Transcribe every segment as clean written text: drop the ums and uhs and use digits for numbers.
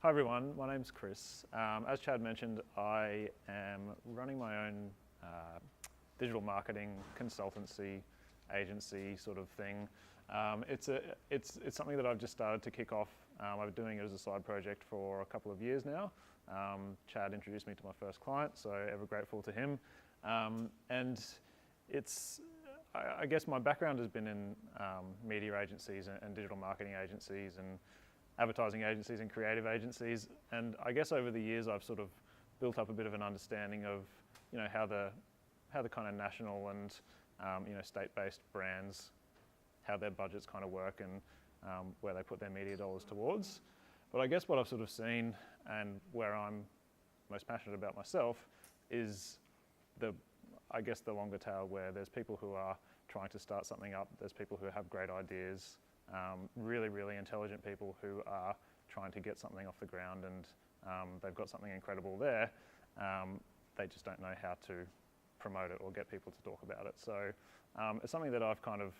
Hi everyone, my name's Chris. As Chad mentioned, I am running my own digital marketing consultancy agency sort of thing. It's something that I've just started to kick off. I've been doing it as a side project for a couple of years now. Chad introduced me to my first client, so ever grateful to him. And I guess my background has been in media agencies and digital marketing agencies and advertising agencies and creative agencies, and I guess over the years I've sort of built up a bit of an understanding of, you know, how the kind of national and state-based brands, how their budgets kind of work and where they put their media dollars towards. But I guess what I've sort of seen and where I'm most passionate about myself is the longer tail, where there's people who are trying to start something up, there's people who have great ideas, really, really intelligent people who are trying to get something off the ground, and they've got something incredible there. They just don't know how to promote it or get people to talk about it. So it's something that I've kind of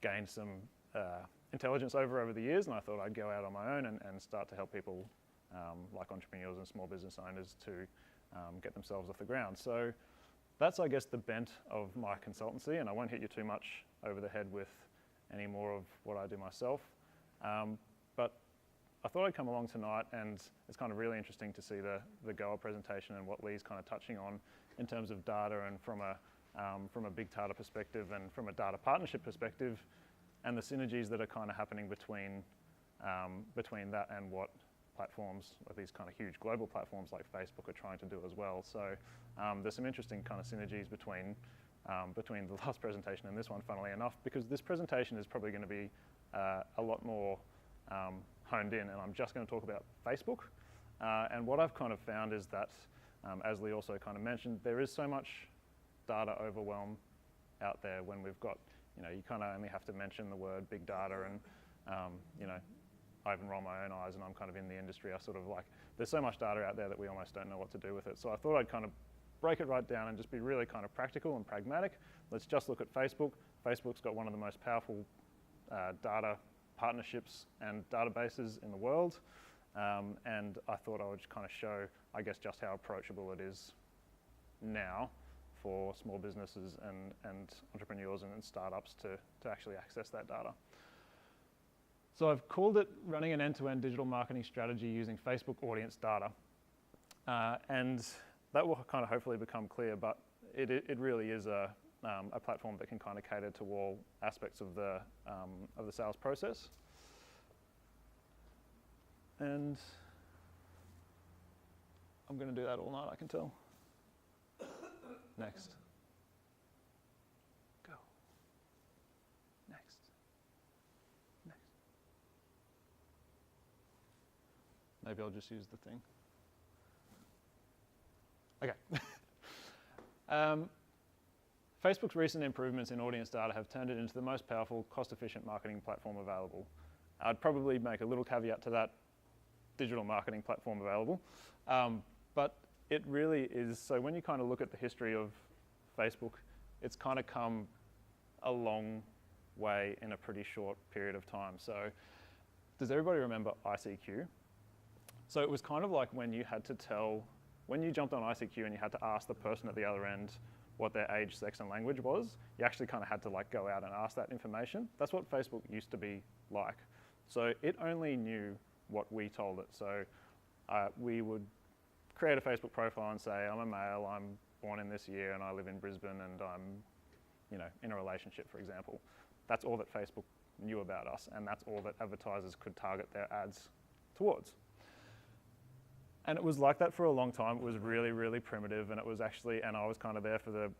gained some intelligence over the years, and I thought I'd go out on my own and start to help people like entrepreneurs and small business owners to get themselves off the ground. So that's, I guess, the bent of my consultancy, and I won't hit you too much over the head with any more of what I do myself. But I thought I'd come along tonight, and it's kind of really interesting to see the Goa presentation and what Lee's kind of touching on in terms of data, and from a big data perspective and from a data partnership perspective, and the synergies that are kind of happening between that and what platforms, or these kind of huge global platforms like Facebook, are trying to do as well. So there's some interesting kind of synergies between the last presentation and this one, funnily enough, because this presentation is probably going to be a lot more honed in, and I'm just going to talk about Facebook. And what I've kind of found is that, as Lee also kind of mentioned, there is so much data overwhelm out there when we've got, you kind of only have to mention the word big data, and I even roll my own eyes, and I'm kind of in the industry. I sort of like, there's so much data out there that we almost don't know what to do with it. So I thought I'd kind of break it right down and just be really kind of practical and pragmatic. Let's just look at Facebook. Facebook's got one of the most powerful data partnerships and databases in the world. And I thought I would just kind of show, I guess, just how approachable it is now for small businesses and entrepreneurs and startups to actually access that data. So I've called it running an end-to-end digital marketing strategy using Facebook audience data. And that will kind of hopefully become clear, but it really is a platform that can kind of cater to all aspects of the sales process. And I'm going to do that all night, I can tell. Next. Go. Next. Next. Maybe I'll just use the thing. Okay. Facebook's recent improvements in audience data have turned it into the most powerful, cost-efficient marketing platform available. I'd probably make a little caveat to that: digital marketing platform available. But it really is. So when you kind of look at the history of Facebook, it's kind of come a long way in a pretty short period of time. So does everybody remember ICQ? So it was kind of like when you jumped on ICQ and you had to ask the person at the other end what their age, sex, and language was. You actually kind of had to like go out and ask that information. That's what Facebook used to be like. So it only knew what we told it. So we would create a Facebook profile and say, I'm a male, I'm born in this year, and I live in Brisbane, and I'm in a relationship, for example. That's all that Facebook knew about us, and that's all that advertisers could target their ads towards. And it was like that for a long time. It was really, really primitive, and it was actually, and I was kind of there for the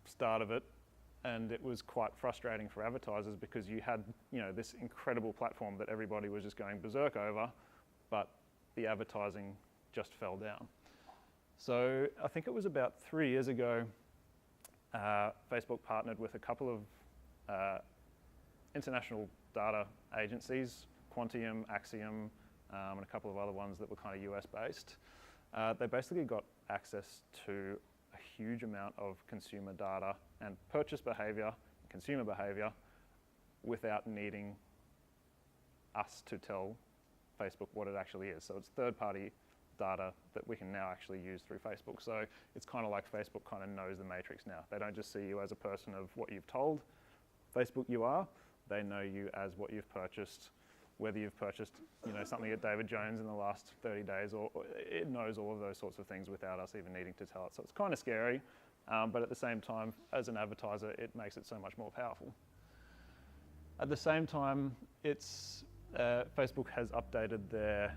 start of it, and it was quite frustrating for advertisers because you had, this incredible platform that everybody was just going berserk over, but the advertising just fell down. So I think it was about 3 years ago, Facebook partnered with a couple of international data agencies, Quantium, Axiom, and a couple of other ones that were kind of US based. They basically got access to a huge amount of consumer data and purchase behavior, consumer behavior, without needing us to tell Facebook what it actually is. So it's third-party data that we can now actually use through Facebook. So it's kind of like Facebook kind of knows the matrix now. They don't just see you as a person of what you've told Facebook you are. They know you as what you've purchased, whether you've purchased something at David Jones in the last 30 days, or it knows all of those sorts of things without us even needing to tell it. So it's kind of scary, but at the same time, as an advertiser, it makes it so much more powerful. At the same time, Facebook has updated their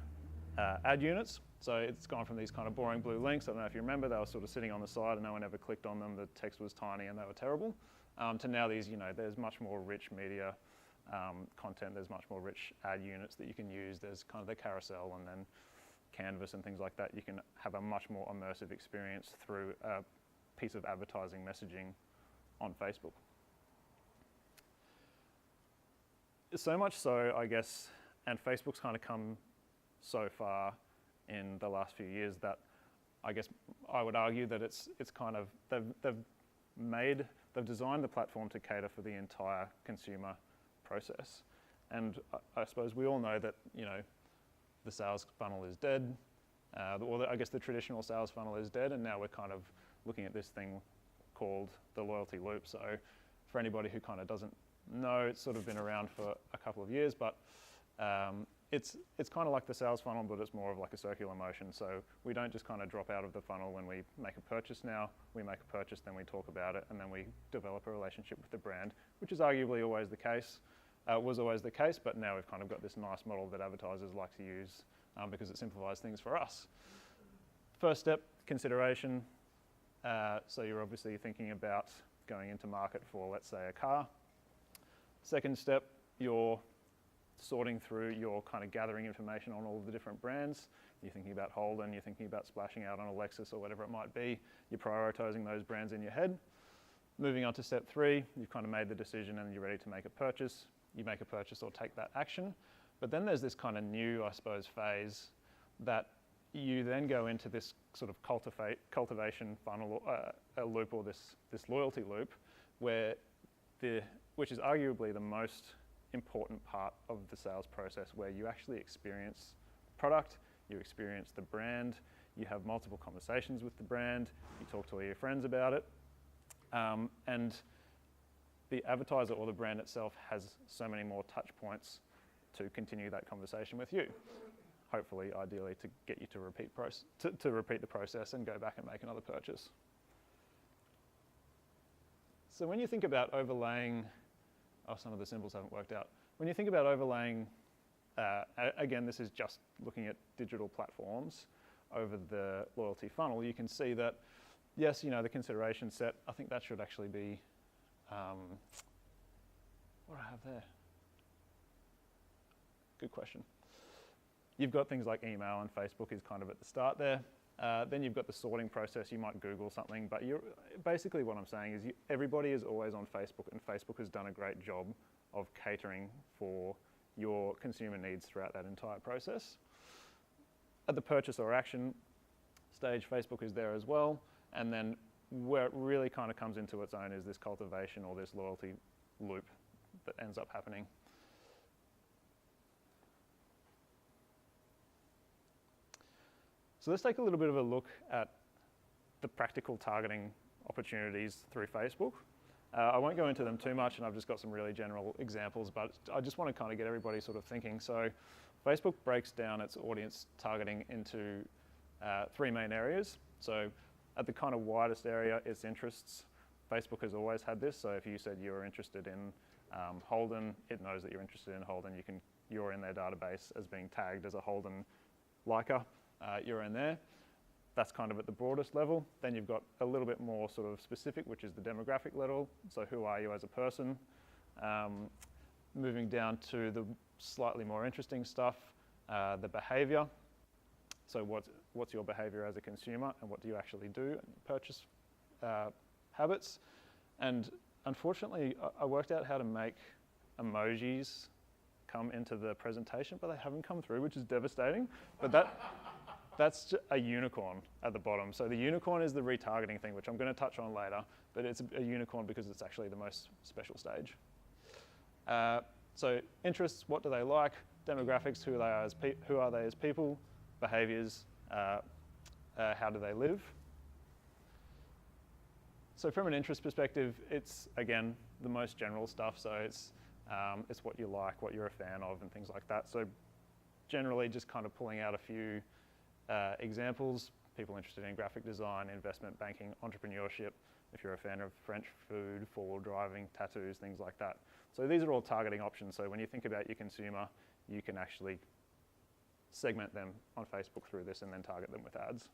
ad units. So it's gone from these kind of boring blue links, I don't know if you remember, they were sort of sitting on the side and no one ever clicked on them, the text was tiny and they were terrible, to now these, there's much more rich media content, there's much more rich ad units that you can use, there's kind of the carousel and then canvas and things like that. You can have a much more immersive experience through a piece of advertising messaging on Facebook. So much so, I guess, and Facebook's kind of come so far in the last few years that I guess I would argue that it's kind of, they've designed the platform to cater for the entire consumer process. And I suppose we all know that, the sales funnel is dead, or I guess the traditional sales funnel is dead, and now we're kind of looking at this thing called the loyalty loop. So for anybody who kind of doesn't know, it's sort of been around for a couple of years, but it's kind of like the sales funnel, but it's more of like a circular motion. So we don't just kind of drop out of the funnel when we make a purchase now. We make a purchase, then we talk about it, and then we develop a relationship with the brand, which is arguably always the case. Was always the case, but now we've kind of got this nice model that advertisers like to use because it simplifies things for us. First step, consideration. So you're obviously thinking about going into market for, let's say, a car. Second step, you're sorting through, you're kind of gathering information on all of the different brands. You're thinking about Holden, you're thinking about splashing out on a Lexus or whatever it might be. You're prioritizing those brands in your head. Moving on to step 3, you've kind of made the decision and you're ready to make a purchase. You make a purchase or take that action. But then there's this kind of new, I suppose, phase that you then go into this sort of cultivation funnel, a loop, or this loyalty loop, which is arguably the most important part of the sales process, where you actually experience the product, you experience the brand, you have multiple conversations with the brand, you talk to all your friends about it, and the advertiser or the brand itself has so many more touch points to continue that conversation with you. Hopefully, ideally, to get you to repeat the process and go back and make another purchase. So when you think about overlaying, some of the symbols haven't worked out. When you think about overlaying, again, this is just looking at digital platforms over the loyalty funnel, you can see that, yes, the consideration set, I think that should actually be, what do I have there? Good question. You've got things like email, and Facebook is kind of at the start there. Then you've got the sorting process. You might Google something, but basically what I'm saying is everybody is always on Facebook, and Facebook has done a great job of catering for your consumer needs throughout that entire process. At the purchase or action stage, Facebook is there as well, and then where it really kind of comes into its own is this cultivation or this loyalty loop that ends up happening. So let's take a little bit of a look at the practical targeting opportunities through Facebook. I won't go into them too much, and I've just got some really general examples, but I just want to kind of get everybody sort of thinking. So Facebook breaks down its audience targeting into 3 main areas. So at the kind of widest area, its interests. Facebook has always had this, so if you said you were interested in Holden, it knows that you're interested in Holden. You're in their database as being tagged as a Holden liker. You're in there. That's kind of at the broadest level. Then you've got a little bit more sort of specific, which is the demographic level. So who are you as a person? Moving down to the slightly more interesting stuff, the behavior. So what's your behavior as a consumer, and what do you actually do in purchase habits? And unfortunately, I worked out how to make emojis come into the presentation, but they haven't come through, which is devastating. But that's a unicorn at the bottom. So the unicorn is the retargeting thing, which I'm going to touch on later, but it's a unicorn because it's actually the most special stage. So interests, what do they like? demographics, who are they as people, behaviours, how do they live. So from an interest perspective, it's, again, the most general stuff. So it's what you like, what you're a fan of, and things like that. So generally just kind of pulling out a few examples, people interested in graphic design, investment banking, entrepreneurship, if you're a fan of French food, four-wheel driving, tattoos, things like that. So these are all targeting options. So when you think about your consumer, you can actually segment them on Facebook through this and then target them with ads.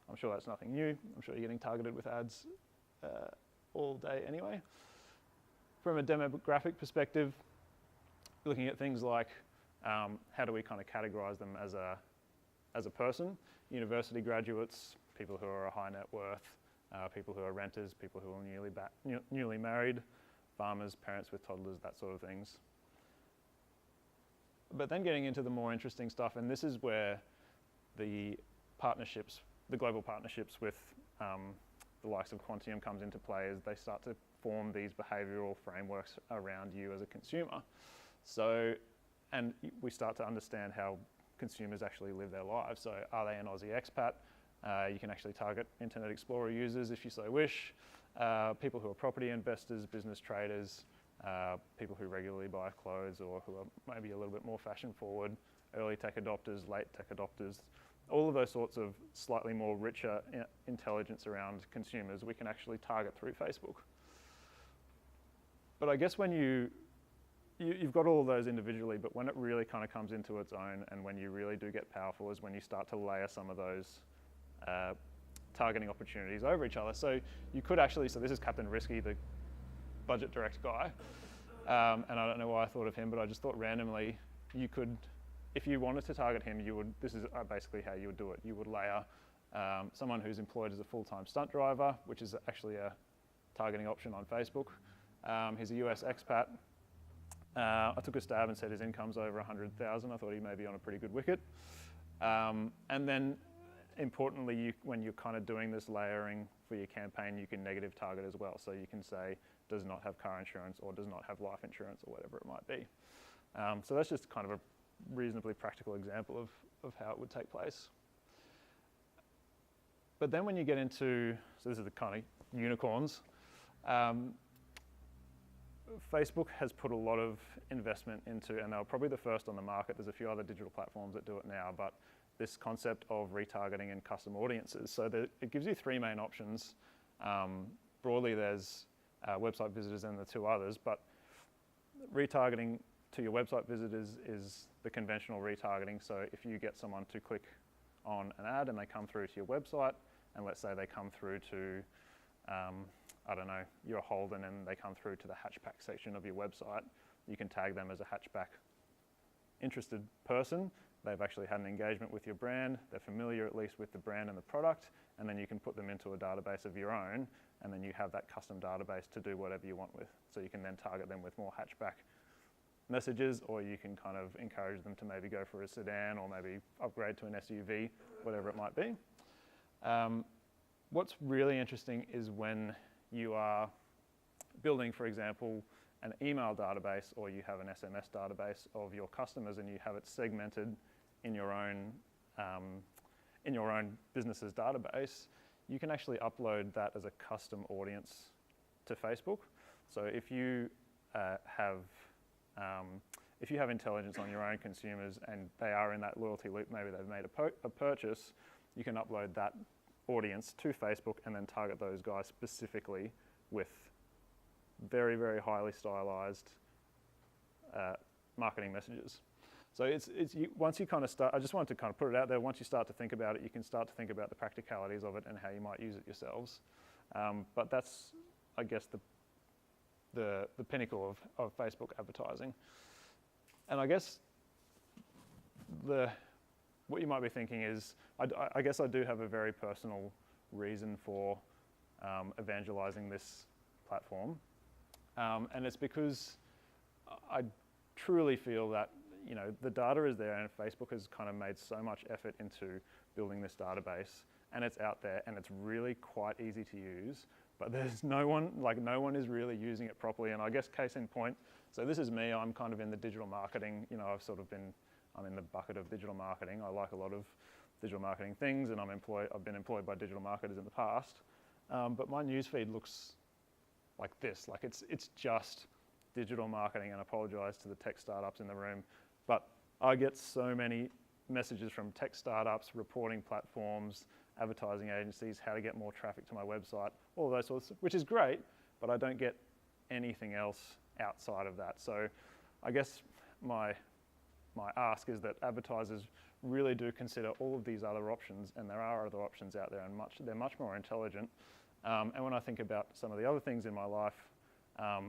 I'm sure that's nothing new. I'm sure you're getting targeted with ads all day anyway. From a demographic perspective, looking at things like how do we kind of categorize them as a person, university graduates, people who are a high net worth, people who are renters, people who are newly married, farmers, parents with toddlers, that sort of things. But then getting into the more interesting stuff, and this is where the partnerships, the global partnerships with the likes of Quantium comes into play, as they start to form these behavioural frameworks around you as a consumer. So, and we start to understand how consumers actually live their lives. So are they an Aussie expat? You can actually target Internet Explorer users if you so wish, people who are property investors, business traders, people who regularly buy clothes or who are maybe a little bit more fashion forward, early tech adopters, late tech adopters, all of those sorts of slightly more richer intelligence around consumers we can actually target through Facebook. But I guess when you've got all of those individually, but when it really kind of comes into its own and when you really do get powerful is when you start to layer some of those targeting opportunities over each other. So you could actually, so this is Captain Risky, the budget direct guy, and I don't know why I thought of him, but I just thought randomly you could, if you wanted to target him, you would, this is basically how you would do it. You would layer someone who's employed as a full-time stunt driver, which is actually a targeting option on Facebook. He's a US expat. I took a stab and said his income's over 100,000. I thought he may be on a pretty good wicket. And then importantly, when you're kind of doing this layering for your campaign, you can negative target as well. So you can say, does not have car insurance or does not have life insurance or whatever it might be. So that's just kind of a reasonably practical example of how it would take place. But then when you get into, so this is the kind of unicorns, Facebook has put a lot of investment into, and they're probably the first on the market, there's a few other digital platforms that do it now, but this concept of retargeting and custom audiences. So it gives you three main options. Broadly, there's website visitors and the two others, but retargeting to your website visitors is the conventional retargeting. So if you get someone to click on an ad and they come through to your website, and let's say they come through to, I don't know, you're Holden and they come through to the hatchback section of your website, you can tag them as a hatchback interested person. They've actually had an engagement with your brand, they're familiar at least with the brand and the product, and then you can put them into a database of your own, and then you have that custom database to do whatever you want with. So you can then target them with more hatchback messages, or you can kind of encourage them to maybe go for a sedan or maybe upgrade to an SUV, whatever it might be. What's really interesting is when you are building, for example, an email database, or you have an SMS database of your customers and you have it segmented in your own business's database, you can actually upload that as a custom audience to Facebook. So if you have intelligence on your own consumers and they are in that loyalty loop, maybe they've made a purchase, you can upload that audience to Facebook and then target those guys specifically with very, very highly stylized marketing messages. So once you kind of start, I just wanted to kind of put it out there, once you start to think about it, you can start to think about the practicalities of it and how you might use it yourselves. But that's, I guess, the pinnacle of Facebook advertising. And I guess what you might be thinking is, I guess I do have a very personal reason for evangelizing this platform. And it's because I truly feel that, you know, the data is there and Facebook has kind of made so much effort into building this database, and it's out there and it's really quite easy to use, but there's no one is really using it properly. And I guess case in point, so this is me, I'm kind of in the digital marketing, you know, I'm in the bucket of digital marketing. I like a lot of digital marketing things, and I've been employed by digital marketers in the past. But my newsfeed looks like this. Like it's just digital marketing, and I apologize to the tech startups in the room, but I get so many messages from tech startups, reporting platforms, advertising agencies, how to get more traffic to my website, all of those sorts, which is great, but I don't get anything else outside of that. So I guess my ask is that advertisers really do consider all of these other options, and there are other options out there, and they're much more intelligent. And when I think about some of the other things in my life, I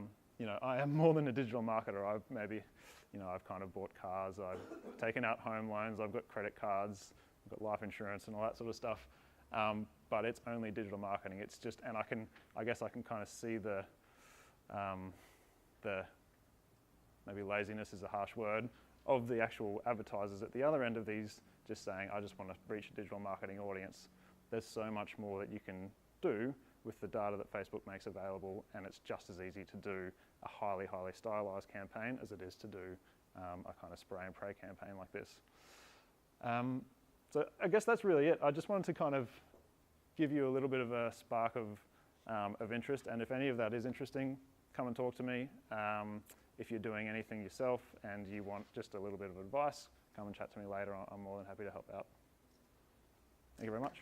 am more than a digital marketer. I've kind of bought cars, I've taken out home loans, I've got credit cards, I've got life insurance and all that sort of stuff. But it's only digital marketing. It's just, and I guess I can kind of see the maybe laziness is a harsh word, of the actual advertisers at the other end of these, just saying, I just want to reach a digital marketing audience. There's so much more that you can do with the data that Facebook makes available, and it's just as easy to do a highly, highly stylized campaign as it is to do a kind of spray and pray campaign like this. So I guess that's really it. I just wanted to kind of give you a little bit of a spark of interest, and if any of that is interesting, come and talk to me. If you're doing anything yourself and you want just a little bit of advice, come and chat to me later. I'm more than happy to help out. Thank you very much.